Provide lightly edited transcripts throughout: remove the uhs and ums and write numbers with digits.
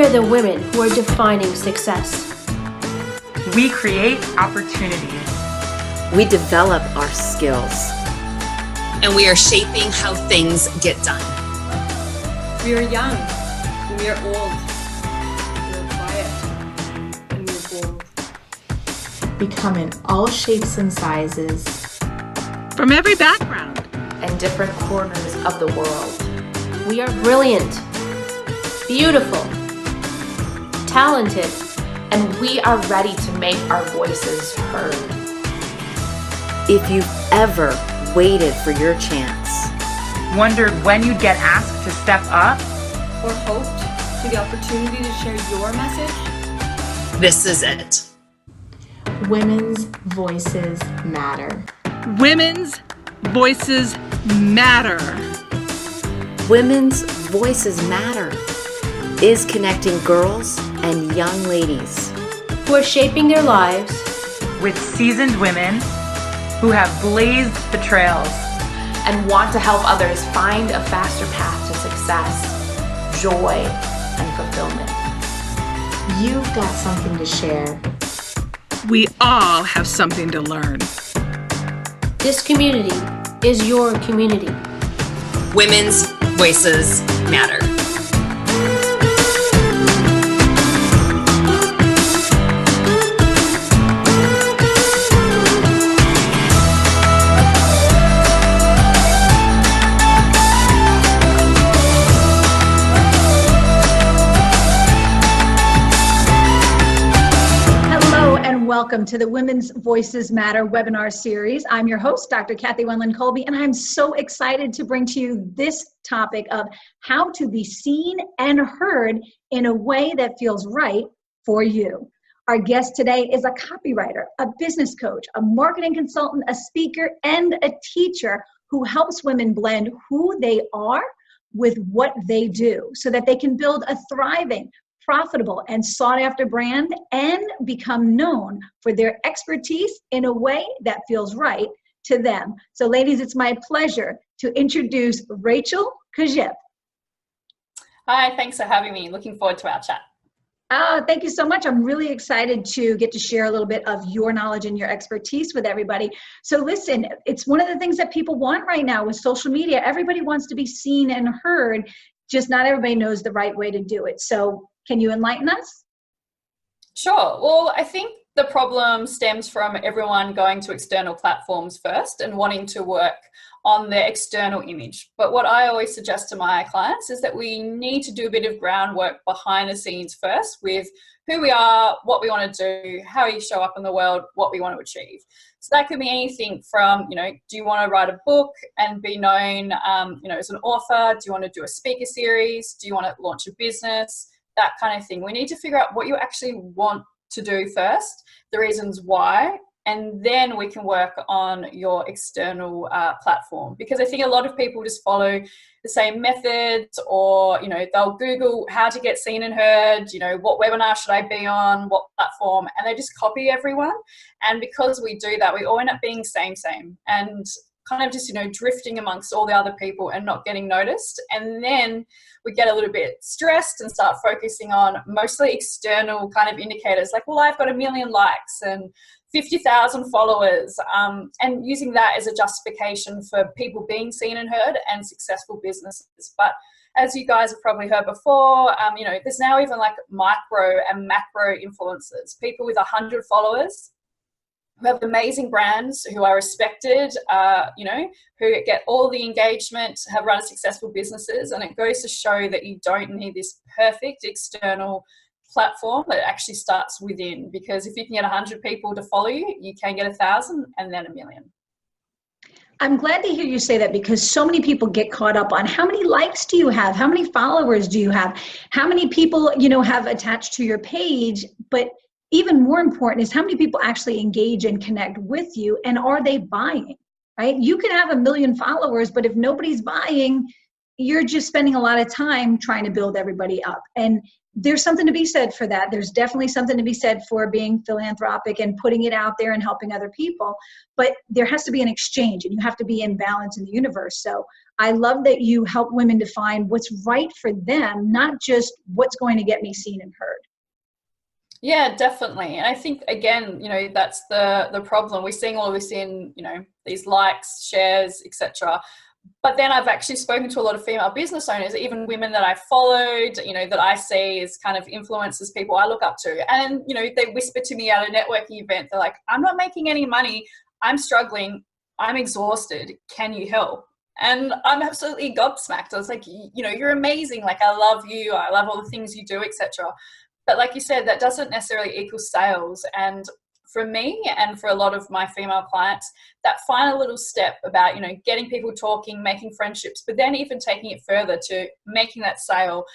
are the women who are defining success. We create opportunities. We develop our skills. And we are shaping how things get done. We are young. We are old. We are quiet. And we are bold. We come in all shapes and sizes. From every background. And different corners of the world. We are brilliant, beautiful, talented, and we are ready to make our voices heard. If you've ever waited for your chance, wondered when you'd get asked to step up, or hoped for the opportunity to share your message, this is it. Women's voices matter. Women's voices matter. Women's Voices Matter is connecting girls and young ladies who are shaping their lives with seasoned women who have blazed the trails and want to help others find a faster path to success, joy, and fulfillment. You've got something to share. We all have something to learn. This community is your community. Women's Voices Matter. Welcome to the Women's Voices Matter webinar series. I'm your host, Dr. Cathy Wendland-Colby, and I'm so excited to bring to you this topic of how to be seen and heard in a way that feels right for you. Our guest today is a copywriter, a business coach, a marketing consultant, a speaker, and a teacher who helps women blend who they are with what they do so that they can build a thriving, profitable, and sought-after brand and become known for their expertise in a way that feels right to them. So ladies, it's my pleasure to introduce Rachel Kurzyp. Hi, thanks for having me. Looking forward to our chat. Thank you so much. I'm really excited to get to share a little bit of your knowledge and your expertise with everybody. So listen, it's one of the things that people want right now with social media. Everybody wants to be seen and heard, just not everybody knows the right way to do it. So can you enlighten us? Sure. Well, I think the problem stems from everyone going to external platforms first and wanting to work on their external image. But what I always suggest to my clients is that we need to do a bit of groundwork behind the scenes first with who we are, what we want to do, how we show up in the world, what we want to achieve. So that could be anything from, do you want to write a book and be known, as an author? Do you want to do a speaker series? Do you want to launch a business? That kind of thing. We need to figure out what you actually want to do first, the reasons why, and then we can work on your external platform. Because I think a lot of people just follow the same methods, or they'll Google how to get seen and heard, what webinar should I be on, what platform, and they just copy everyone. And because we do that, we all end up being same and kind of just drifting amongst all the other people and not getting noticed. And then we get a little bit stressed and start focusing on mostly external kind of indicators like, well, I've got 1 million likes and 50,000 followers, and using that as a justification for people being seen and heard and successful businesses. But as you guys have probably heard before, there's now even like micro and macro influencers, people with 100 followers who have amazing brands, who are respected, who get all the engagement, have run successful businesses. And it goes to show that you don't need this perfect external platform, that actually starts within. Because if you can get 100 people to follow you, you can get 1,000 and then 1 million. I'm glad to hear you say that, because so many people get caught up on how many likes do you have? How many followers do you have? How many people, have attached to your page? But even more important is how many people actually engage and connect with you, and are they buying, right? You can have 1 million followers, but if nobody's buying, you're just spending a lot of time trying to build everybody up. And there's something to be said for that. There's definitely something to be said for being philanthropic and putting it out there and helping other people. But there has to be an exchange, and you have to be in balance in the universe. So I love that you help women define what's right for them, not just what's going to get me seen and heard. Yeah, definitely. And I think, again, that's the problem. We're seeing all of this in, these likes, shares, etc. But then I've actually spoken to a lot of female business owners, even women that I followed, that I see as kind of influencers, people I look up to. And, they whisper to me at a networking event, they're like, I'm not making any money. I'm struggling. I'm exhausted. Can you help? And I'm absolutely gobsmacked. I was like, you're amazing. Like, I love you. I love all the things you do, etc. But like you said, that doesn't necessarily equal sales. And for me and for a lot of my female clients, that final little step about, getting people talking, making friendships, but then even taking it further to making that sale,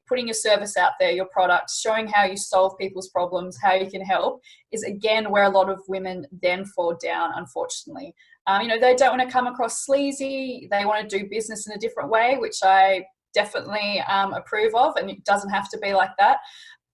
putting your service out there, your products, showing how you solve people's problems, how you can help, is again where a lot of women then fall down, unfortunately. They don't want to come across sleazy. They want to do business in a different way, which I definitely approve of, and it doesn't have to be like that.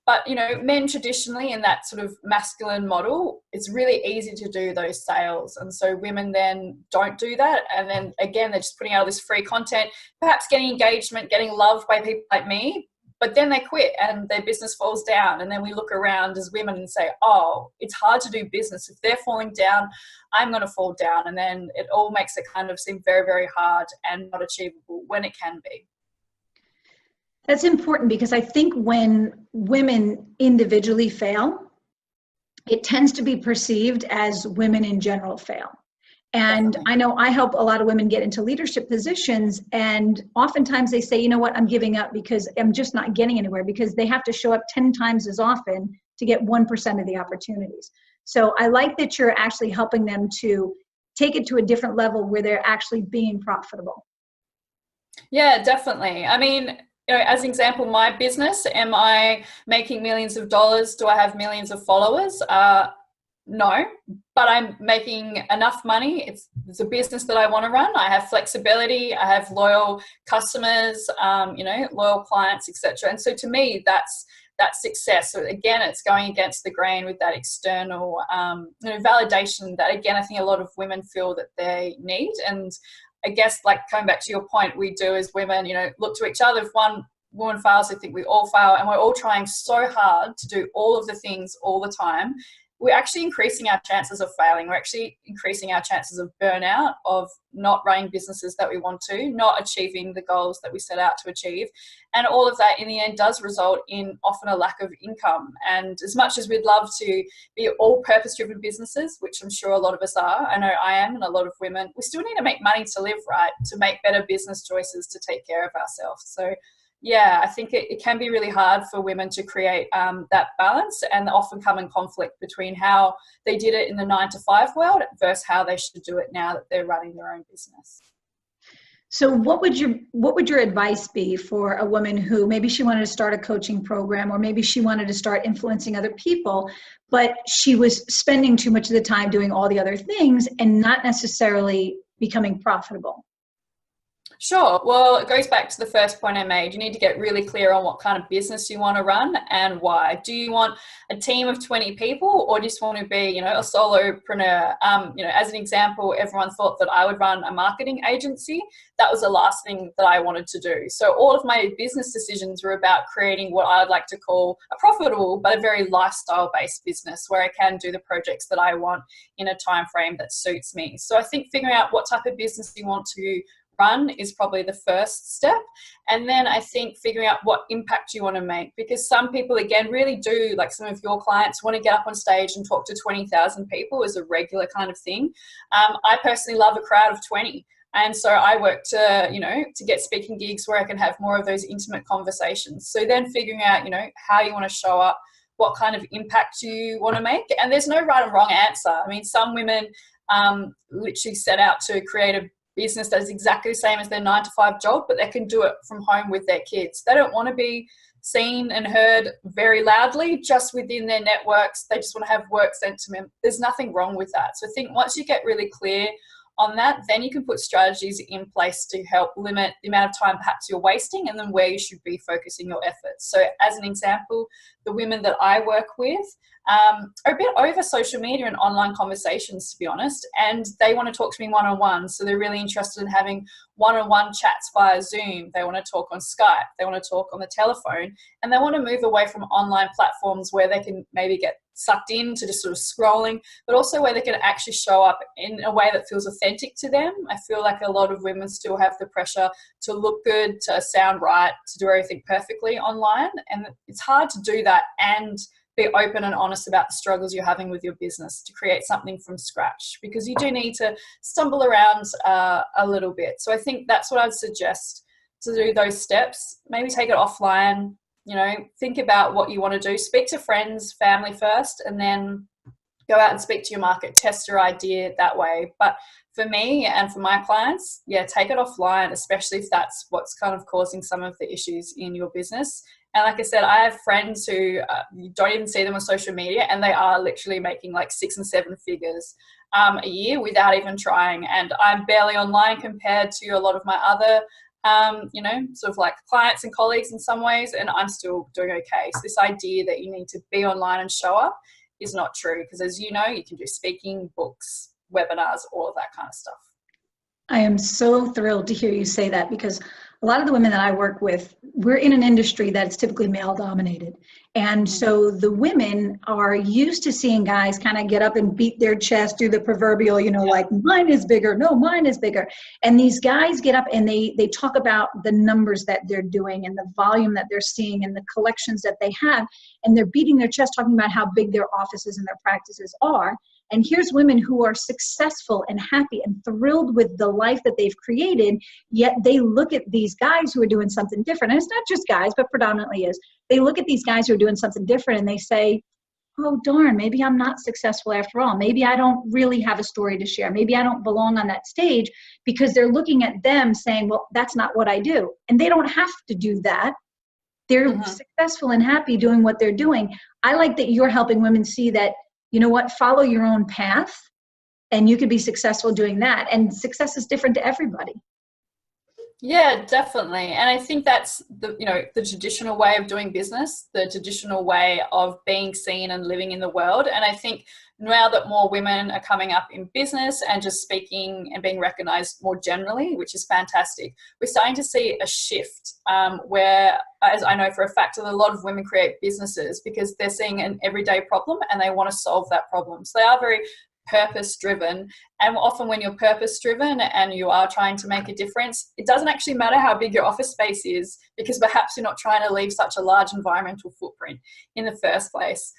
But men traditionally in that sort of masculine model, it's really easy to do those sales, and so women then don't do that, and then again they're just putting out this free content, perhaps getting engagement, getting loved by people like me, but then they quit and their business falls down. And then we look around as women and say, oh, it's hard to do business. If they're falling down, I'm going to fall down. And then it all makes it kind of seem very, very hard and not achievable when it can be. That's important, because I think when women individually fail, it tends to be perceived as women in general fail. And definitely. I know I help a lot of women get into leadership positions, and oftentimes they say, you know what, I'm giving up because I'm just not getting anywhere, because they have to show up 10 times as often to get 1% of the opportunities. So I like that you're actually helping them to take it to a different level where they're actually being profitable. Yeah, definitely. I mean, as an example, my business, am I making millions of dollars? Do I have millions of followers? No, but I'm making enough money. It's a business that I want to run. I have flexibility. I have loyal customers, loyal clients, etc. And so to me, that's success. So again, it's going against the grain with that external validation that, again, I think a lot of women feel that they need. And I guess, like, coming back to your point, we do as women, look to each other. If one woman fails, I think we all fail, and we're all trying so hard to do all of the things all the time. We're actually increasing our chances of failing. We're actually increasing our chances of burnout, of not running businesses that we want to, not achieving the goals that we set out to achieve. And all of that in the end does result in often a lack of income. And as much as we'd love to be all purpose-driven businesses, which I'm sure a lot of us are, I know I am, and a lot of women, we still need to make money to live, right? To make better business choices, to take care of ourselves. So yeah, I think it can be really hard for women to create that balance, and often come in conflict between how they did it in the 9-to-5 world versus how they should do it now that they're running their own business. So what would your advice be for a woman who maybe she wanted to start a coaching program, or maybe she wanted to start influencing other people, but she was spending too much of the time doing all the other things and not necessarily becoming profitable? Sure. Well, it goes back to the first point I made. You need to get really clear on what kind of business you want to run and why. Do you want a team of 20 people, or just want to be, a solopreneur? As an example, everyone thought that I would run a marketing agency. That was the last thing that I wanted to do. So all of my business decisions were about creating what I'd like to call a profitable but a very lifestyle-based business, where I can do the projects that I want in a time frame that suits me. So I think figuring out what type of business you want to run is probably the first step. And then I think figuring out what impact you want to make, because some people, again, really do, like some of your clients, want to get up on stage and talk to 20,000 people as a regular kind of thing. I personally love a crowd of 20. And so I work to get speaking gigs where I can have more of those intimate conversations. So then figuring out, how you want to show up, what kind of impact you want to make. And there's no right and wrong answer. I mean, some women literally set out to create a business that is exactly the same as their 9-to-5 job, but they can do it from home with their kids. They don't want to be seen and heard very loudly just within their networks. They just want to have work sent to them. There's nothing wrong with that. So I think once you get really clear on that, then you can put strategies in place to help limit the amount of time perhaps you're wasting, and then where you should be focusing your efforts. So as an example, the women that I work with, are a bit over social media and online conversations, to be honest, and they want to talk to me one-on-one. So they're really interested in having one-on-one chats via Zoom. They want to talk on Skype. They want to talk on the telephone, and they want to move away from online platforms where they can maybe get sucked into just sort of scrolling, but also where they can actually show up in a way that feels authentic to them. I feel like a lot of women still have the pressure to look good, to sound right, to do everything perfectly online, and it's hard to do that and be open and honest about the struggles you're having with your business to create something from scratch, because you do need to stumble around a little bit. So I think that's what I'd suggest, to do those steps. Maybe take it offline, you know, think about what you want to do, speak to friends, family first, and then go out and speak to your market, test your idea that way. But for me and for my clients, yeah, take it offline, especially if that's what's kind of causing some of the issues in your business. And like I said, I have friends who you don't even see them on social media, and they are literally making like 6 and 7 figures a year without even trying. And I'm barely online compared to a lot of my other, you know, sort of like clients and colleagues in some ways, and I'm still doing okay. So this idea that you need to be online and show up is not true, because as you know, you can do speaking, books, webinars, all of that kind of stuff. I am so thrilled to hear you say that, because a lot of the women that I work with, we're in an industry that's typically male dominated. And so the women are used to seeing guys kind of get up and beat their chest, do the proverbial, you know, like mine is bigger, no, mine is bigger. And these guys get up and they talk about the numbers that they're doing and the volume that they're seeing and the collections that they have. And they're beating their chest talking about how big their offices and their practices are. And here's women who are successful and happy and thrilled with the life that they've created, yet they look at these guys who are doing something different. And it's not just guys, but predominantly is. They look at these guys who are doing something different and they say, oh, darn, maybe I'm not successful after all. Maybe I don't really have a story to share. Maybe I don't belong on that stage, because they're looking at them saying, well, that's not what I do. And they don't have to do that. They're successful and happy doing what they're doing. I like that you're helping women see that, you know what, follow your own path and you can be successful doing that. And success is different to everybody. Yeah, definitely. And I think that's the, you know, the traditional way of doing business, the traditional way of being seen and living in the world. And I think now that more women are coming up in business and just speaking and being recognized more generally, which is fantastic, we're starting to see a shift where, as I know for a fact, that a lot of women create businesses because they're seeing an everyday problem and they want to solve that problem. So they are very purpose driven, and often when you're purpose driven and you are trying to make a difference, it doesn't actually matter how big your office space is, because perhaps you're not trying to leave such a large environmental footprint in the first place.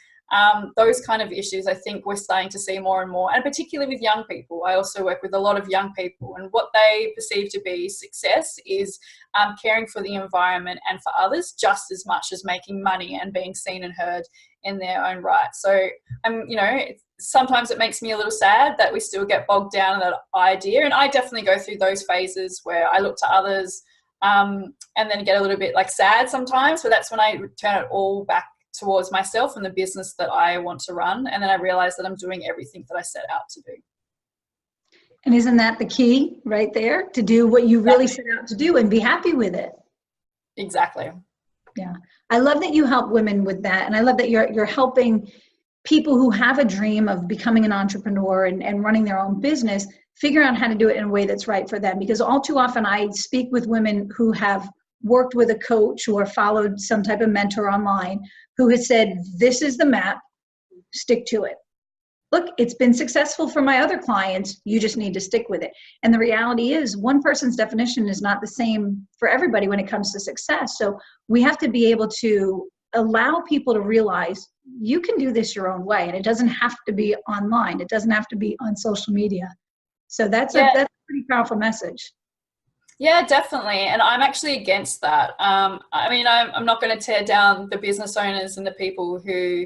Those kind of issues I think we're starting to see more and more, and particularly with young people. I also work with a lot of young people, and what they perceive to be success is caring for the environment and for others just as much as making money and being seen and heard in their own right. So you know, sometimes it makes me a little sad that we still get bogged down in that idea, and I definitely go through those phases where I look to others and then get a little bit like sad sometimes, but that's when I turn it all back towards myself and the business that I want to run, and then I realize that I'm doing everything that I set out to do. And isn't that the key right there, to do what you really set out to do and be happy with it? Exactly. Yeah, I love that you help women with that, and I love that you're helping people who have a dream of becoming an entrepreneur and running their own business figure out how to do it in a way that's right for them. Because all too often I speak with women who have worked with a coach or followed some type of mentor online who has said, this is the map, stick to it. Look, it's been successful for my other clients, you just need to stick with it. And the reality is, one person's definition is not the same for everybody when it comes to success. So we have to be able to allow people to realize you can do this your own way, and it doesn't have to be online. It doesn't have to be on social media. So that's a pretty powerful message. Yeah, definitely. And I'm actually against that. I mean, I'm not going to tear down the business owners and the people who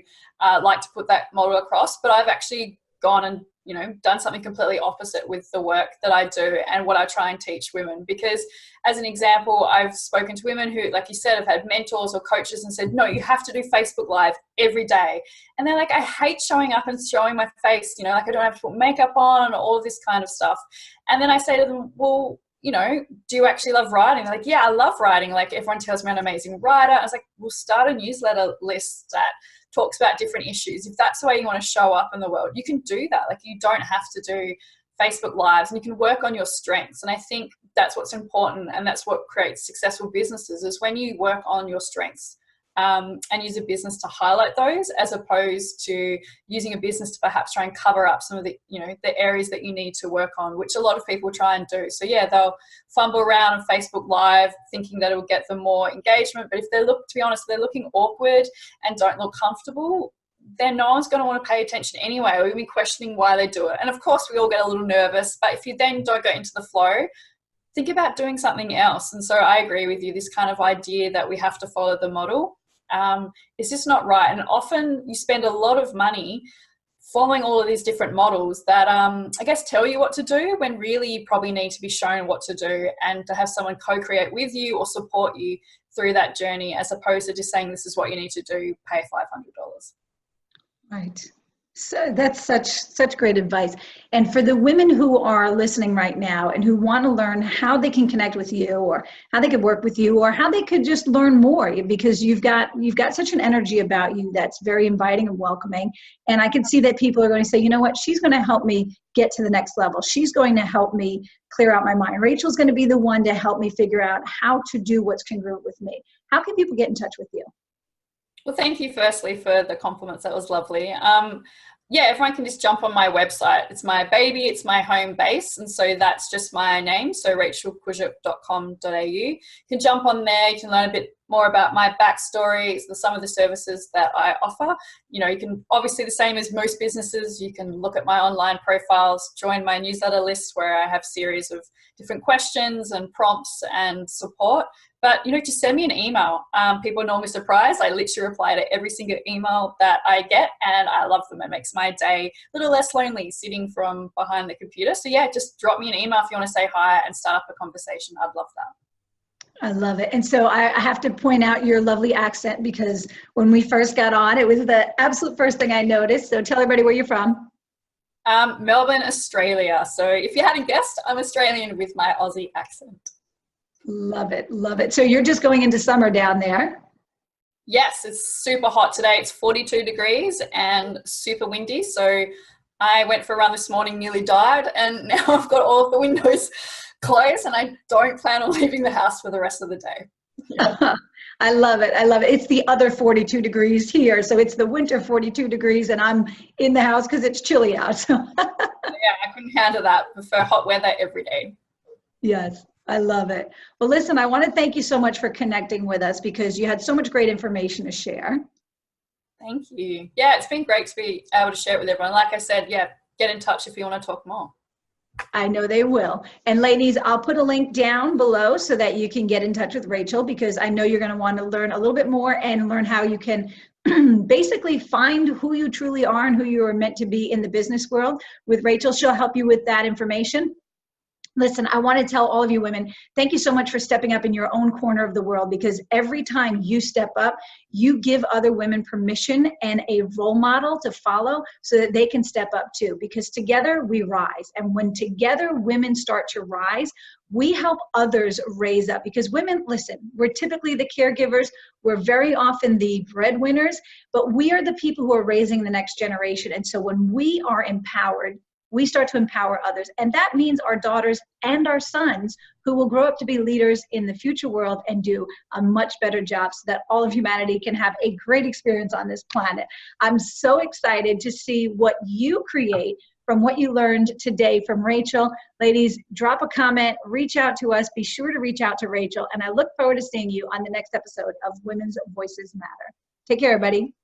like to put that model across, but I've actually gone and, you know, done something completely opposite with the work that I do and what I try and teach women. Because as an example, I've spoken to women who, like you said, have had mentors or coaches and said, no, you have to do Facebook Live every day. And they're like, I hate showing up and showing my face, you know, like I don't have to put makeup on and all of this kind of stuff. And then I say to them, well, you know, do you actually love writing? They're like, yeah, I love writing. Like, everyone tells me I'm an amazing writer. I was like, we'll start a newsletter list that talks about different issues. If that's the way you want to show up in the world, you can do that. Like, you don't have to do Facebook Lives, and you can work on your strengths. And I think that's what's important, and that's what creates successful businesses, is when you work on your strengths and use a business to highlight those, as opposed to using a business to perhaps try and cover up some of the, you know, the areas that you need to work on, which a lot of people try and do. So yeah, they'll fumble around on Facebook Live thinking that it will get them more engagement, but if they look, to be honest, they're looking awkward and don't look comfortable, then no one's going to want to pay attention anyway, or even questioning why they do it. And of course, we all get a little nervous, but if you then don't go into the flow, think about doing something else. And so I agree with you, this kind of idea that we have to follow the model, it's just not right. And often you spend a lot of money following all of these different models that I guess tell you what to do, when really you probably need to be shown what to do, and to have someone co-create with you or support you through that journey, as opposed to just saying this is what you need to do, pay $500. Right. So that's such great advice. And for the women who are listening right now and who want to learn how they can connect with you, or how they could work with you, or how they could just learn more, because you've got such an energy about you that's very inviting and welcoming. And I can see that people are going to say, you know what, she's going to help me get to the next level. She's going to help me clear out my mind. Rachel's going to be the one to help me figure out how to do what's congruent with me. How can people get in touch with you? Well, thank you firstly for the compliments. That was lovely. Yeah, everyone can just jump on my website. It's my baby, it's my home base. And so that's just my name. So rachelkurzyp.com.au. You can jump on there. You can learn a bit more about my backstory, some of the services that I offer. You know, you can, obviously the same as most businesses, you can look at my online profiles, join my newsletter list where I have series of different questions and prompts and support. But, you know, just send me an email. People are normally surprised. I literally reply to every single email that I get, and I love them. It makes my day a little less lonely sitting from behind the computer. So yeah, just drop me an email if you want to say hi and start up a conversation. I'd love that. I love it. And so I have to point out your lovely accent, because when we first got on, it was the absolute first thing I noticed. So tell everybody where you're from. Melbourne, Australia. So if you hadn't guessed, I'm Australian with my Aussie accent. Love it. Love it. So you're just going into summer down there? Yes, it's super hot today. It's 42 degrees and super windy. So I went for a run this morning, nearly died, and now I've got all of the windows closed, and I don't plan on leaving the house for the rest of the day. Yeah. I love it. I love it. It's the other 42 degrees here. So it's the winter 42 degrees, and I'm in the house because it's chilly out. So. Yeah, I couldn't handle that. I prefer hot weather every day. Yes. I love it. Well, listen, I want to thank you so much for connecting with us, because you had so much great information to share. Thank you. Yeah, it's been great to be able to share it with everyone. Like I said, yeah, get in touch if you want to talk more. I know they will. And ladies, I'll put a link down below so that you can get in touch with Rachel, because I know you're going to want to learn a little bit more and learn how you can basically find who you truly are and who you are meant to be in the business world. With Rachel, she'll help you with that information. Listen, I want to tell all of you women, thank you so much for stepping up in your own corner of the world, because every time you step up, you give other women permission and a role model to follow so that they can step up too, because together we rise. And when together women start to rise, we help others raise up, because women, listen, we're typically the caregivers. We're very often the breadwinners, but we are the people who are raising the next generation. And so when we are empowered, we start to empower others. And that means our daughters and our sons, who will grow up to be leaders in the future world and do a much better job, so that all of humanity can have a great experience on this planet. I'm so excited to see what you create from what you learned today from Rachel. Ladies, drop a comment, reach out to us, be sure to reach out to Rachel, and I look forward to seeing you on the next episode of Women's Voices Matter. Take care, everybody.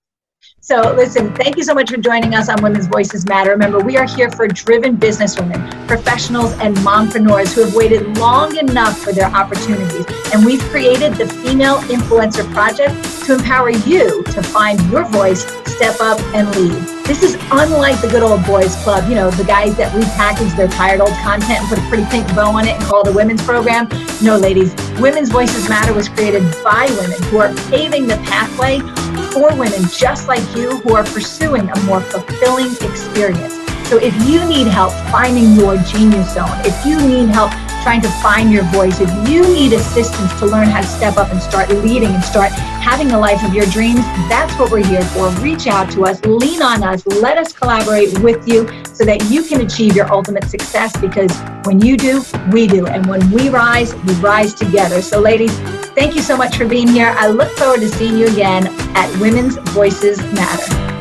So listen, thank you so much for joining us on Women's Voices Matter. Remember, we are here for driven businesswomen, professionals, and mompreneurs who have waited long enough for their opportunities. And we've created the Female Influencer Project to empower you to find your voice, step up, and lead. This is unlike the good old boys club, you know, the guys that repackage their tired old content and put a pretty pink bow on it and call it a women's program. No, ladies, Women's Voices Matter was created by women who are paving the pathway for women just like you who are pursuing a more fulfilling experience. So if you need help finding your genius zone, if you need help trying to find your voice, if you need assistance to learn how to step up and start leading and start having the life of your dreams, that's what we're here for. Reach out to us, lean on us, let us collaborate with you so that you can achieve your ultimate success, because when you do, we do. And when we rise together. So ladies, thank you so much for being here. I look forward to seeing you again at Women's Voices Matter.